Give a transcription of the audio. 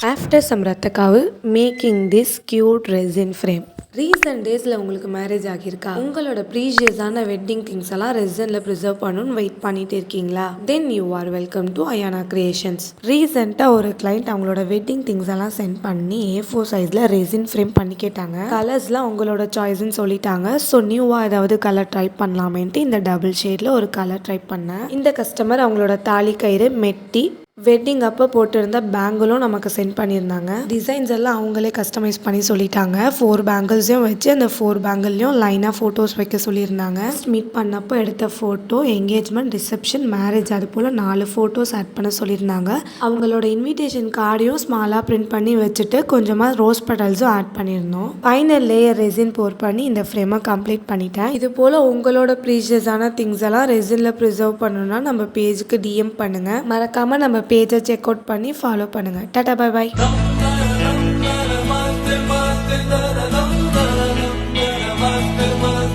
After some ரத்தக்காவு making this cute resin frame. Recent டேஸில் உங்களுக்கு மேரேஜ் ஆகியிருக்கா? உங்களோட ப்ரீஷியஸான வெட்டிங் திங்ஸ் எல்லாம் ரெசினில் ப்ரிசர்வ் பண்ணணும்னு வெயிட் பண்ணிட்டு இருக்கீங்களா? Then you are welcome to Ayana creations. ரீசெண்டாக ஒரு கிளைண்ட் அவங்களோட வெட்டிங் திங்ஸ் எல்லாம் சென்ட் பண்ணி A4 சைஸில் ரெசின் ஃப்ரேம் பண்ணி கேட்டாங்க. கலர்ஸ்லாம் உங்களோட சாய்ஸ்ன்னு சொல்லிட்டாங்க. ஸோ நியூவாக ஏதாவது கலர் ட்ரை பண்ணலாமேன்ட்டு இந்த டபுள் ஷேடில் ஒரு கலர் ட்ரை பண்ணேன். இந்த கஸ்டமர் அவங்களோட தாலி கயிறு, மெட்டி, வெட்டிங் அப்போ போட்டிருந்த பேங்கிளும் நமக்கு சென்ட் பண்ணியிருந்தாங்க. டிசைன்ஸ் எல்லாம் அவங்களே கஸ்டமைஸ் பண்ணி சொல்லிட்டாங்க. 4 பேங்கிள்ஸையும் வச்சு அந்த 4 பேங்கிள்லையும் லைனாக ஃபோட்டோஸ் வைக்க சொல்லியிருந்தாங்க. மீட் பண்ணப்போ எடுத்த ஃபோட்டோ, என்கேஜ்மெண்ட், ரிசப்ஷன், மேரேஜ், அது போல் 4 ஃபோட்டோஸ் ஆட் பண்ண சொல்லியிருந்தாங்க. அவங்களோட இன்விடேஷன் கார்டையும் ஸ்மாலாக பிரிண்ட் பண்ணி வச்சுட்டு கொஞ்சமாக ரோஸ் பெட்டல்ஸும் ஆட் பண்ணியிருந்தோம். ஃபைனல் லேயர் ரெசின் போர் பண்ணி இந்த ஃப்ரேமை கம்ப்ளீட் பண்ணிட்டேன். இது போல் உங்களோட ப்ரீஷியஸான திங்ஸ் எல்லாம் ரெசினில் ப்ரிசர்வ் பண்ணணும்னா நம்ம பேஜுக்கு DM பண்ணுங்கள். மறக்காமல் நம்ம பேஜை செக் அவுட் பண்ணி ஃபாலோ பண்ணுங்கள். Tata, bye bye.